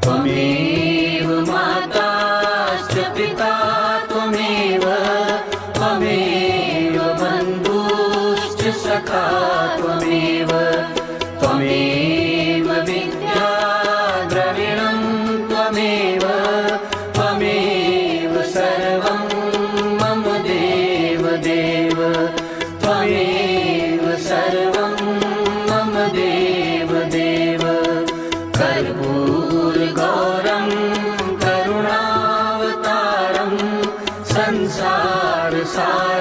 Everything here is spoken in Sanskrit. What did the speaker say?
त्वमेव माताश्च पिता त्वमेव त्वमेव बन्धुश्च सखा त्वमेव त्वमेव विद्या द्रविणं त्वमेव त्वमेव सर्वं मम देव देव त्वमेव सर्वं मम देव देव कर्पूरगौरं करुणावतारं संसारसारं